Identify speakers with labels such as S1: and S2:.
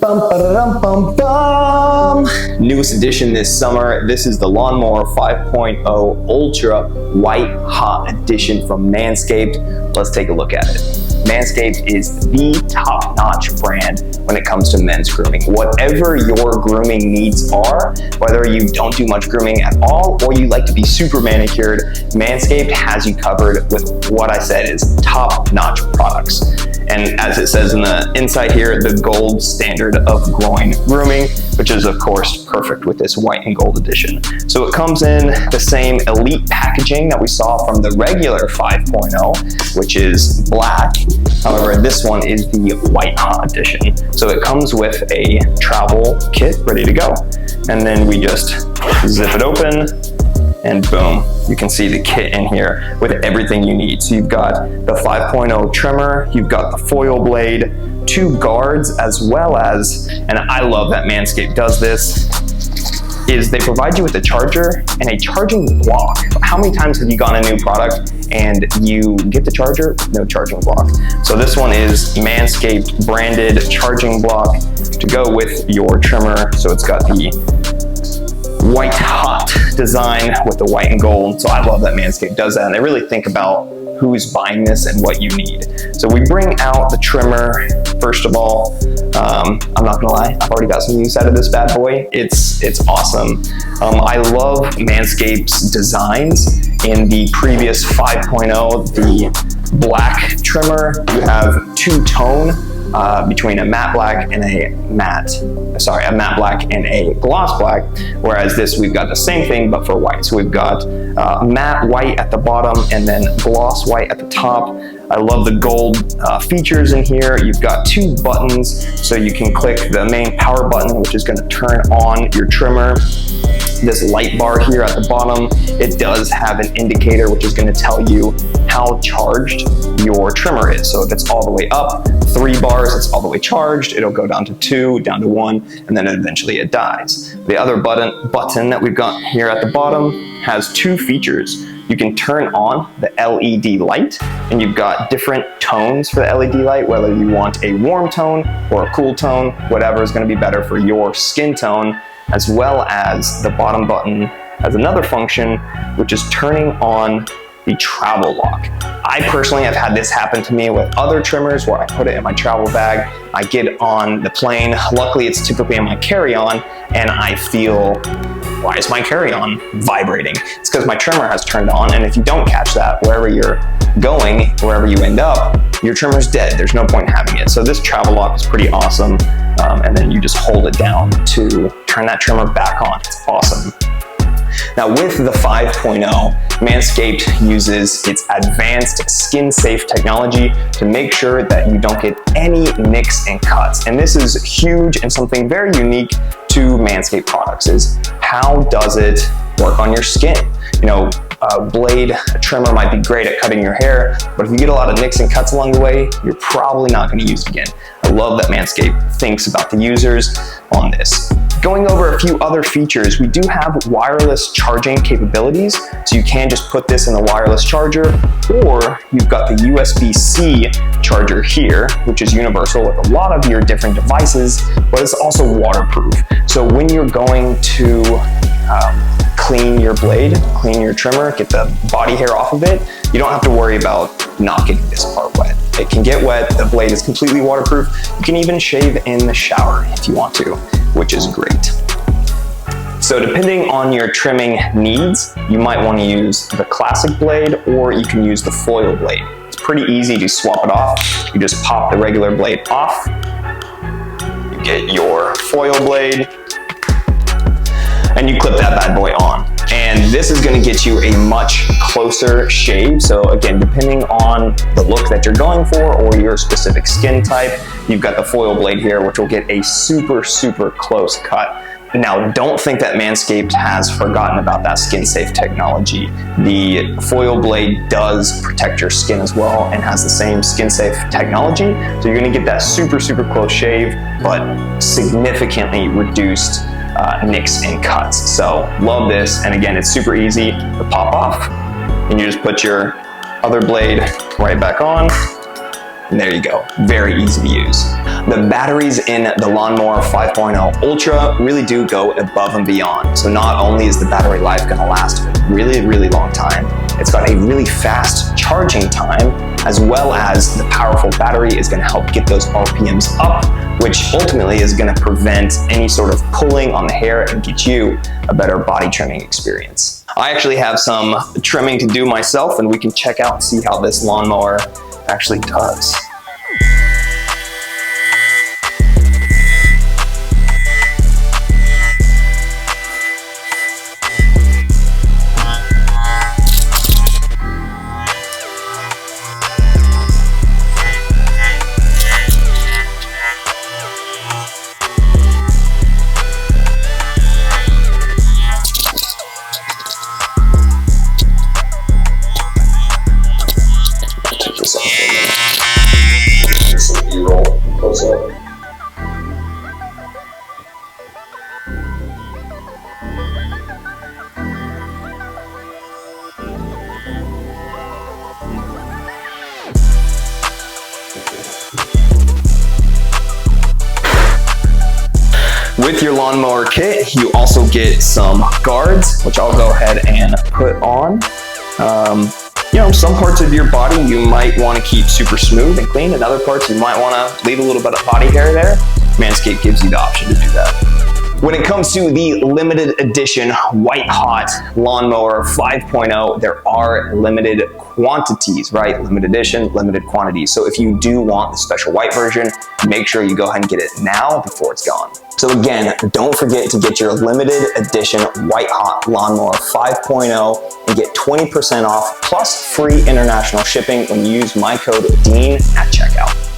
S1: Bum, ba-da-dum, bum, bum. Newest edition this summer. This is the Lawn Mower 5.0 Ultra White Hot Edition from Manscaped. Let's take a look at it. Manscaped is the top-notch brand when it comes to men's grooming. Whatever your grooming needs are, whether you don't do much grooming at all or you like to be super manicured, Manscaped has you covered with what I said is top-notch products. And as it says in the inside here, the gold standard of groin grooming, which is of course perfect with this white and gold edition. So it comes in the same elite packaging that we saw from the regular 5.0, which is black. However, this one is the white hot edition. So it comes with a travel kit ready to go. And then we just zip it open and boom, you can see the kit in here with everything you need. So you've got the 5.0 trimmer, you've got the foil blade, 2 guards, as well as, and I love that Manscaped does this, is they provide you with a charger and a charging block. How many times have you gotten a new product and you get the charger, no charging block? So this one is Manscaped branded charging block to go with your trimmer. So it's got the white hot design with the white and gold. So I love that Manscaped does that, and they really think about who's buying this and what you need. So we bring out the trimmer. First of all, I'm not gonna lie, I've already got some use out of this bad boy. It's awesome. I love Manscaped's designs. In the previous 5.0, the black trimmer, you have 2-tone between a matte black and a matte black and a gloss black, whereas this we've got the same thing but for white. So we've got matte white at the bottom and then gloss white at the top. I love the gold features in here. You've got 2 buttons, so you can click the main power button, which is going to turn on your trimmer. This light bar here at the bottom, it does have an indicator which is going to tell you how charged your trimmer is. So if it's all the way up, 3 bars, it's all the way charged. It'll go down to 2, down to 1, and then eventually it dies. The other button that we've got here at the bottom has 2 features. You can turn on the LED light, and you've got different tones for the LED light, whether you want a warm tone or a cool tone, whatever is going to be better for your skin tone, as well as the bottom button has another function, which is turning on the travel lock. I personally have had this happen to me with other trimmers where I put it in my travel bag, I get on the plane, luckily it's typically in my carry-on, and I feel, why is my carry-on vibrating? It's because my trimmer has turned on, and if you don't catch that, wherever you're going, wherever you end up, your trimmer's dead. There's no point in having it. So this travel lock is pretty awesome, and then you just hold it down to turn that trimmer back on. It's awesome. Now with the 5.0, Manscaped uses its advanced SkinSafe technology to make sure that you don't get any nicks and cuts. And this is huge and something very unique to Manscaped products is how does it work on your skin? You know, a trimmer might be great at cutting your hair, but if you get a lot of nicks and cuts along the way, you're probably not going to use it again. I love that Manscaped thinks about the users on this. Going over a few other features, we do have wireless charging capabilities, so you can just put this in the wireless charger, or you've got the USB-C charger here, which is universal with a lot of your different devices, but it's also waterproof. So when you're going to clean your blade, clean your trimmer, get the body hair off of it, you don't have to worry about not getting this part wet. It can get wet, the blade is completely waterproof. You can even shave in the shower if you want to, which is great. So depending on your trimming needs, you might want to use the classic blade or you can use the foil blade. It's pretty easy to swap it off. You just pop the regular blade off, you get your foil blade, and you clip that bad boy on. And this is going to get you a much closer shave. So again, depending on the look that you're going for or your specific skin type, you've got the foil blade here, which will get a super, super close cut. Now, don't think that Manscaped has forgotten about that SkinSafe technology. The foil blade does protect your skin as well and has the same SkinSafe technology. So you're going to get that super, super close shave, but significantly reduced nicks and cuts. So love this, and again, it's super easy to pop off, and you just put your other blade right back on, and there you go. Very easy to use. The batteries in the Lawn Mower 5.0 Ultra really do go above and beyond. So not only is the battery life gonna last a really, really long time, it's got a really fast charging time, as well as the powerful battery is gonna help get those RPMs up, which ultimately is gonna prevent any sort of pulling on the hair and get you a better body trimming experience. I actually have some trimming to do myself, and we can check out and see how this lawnmower actually does. With your lawnmower kit, you also get some guards, which I'll go ahead and put on. You know, some parts of your body you might want to keep super smooth and clean, and other parts you might want to leave a little bit of body hair there. MANSCAPED gives you the option to do that. When it comes to the limited edition White Hot Lawnmower 5.0, there are limited quantities, right? Limited edition, limited quantities. So if you do want the special white version, make sure you go ahead and get it now before it's gone. So again, don't forget to get your limited edition White Hot Lawnmower 5.0 and get 20% off plus free international shipping when you use my code DEAN at checkout.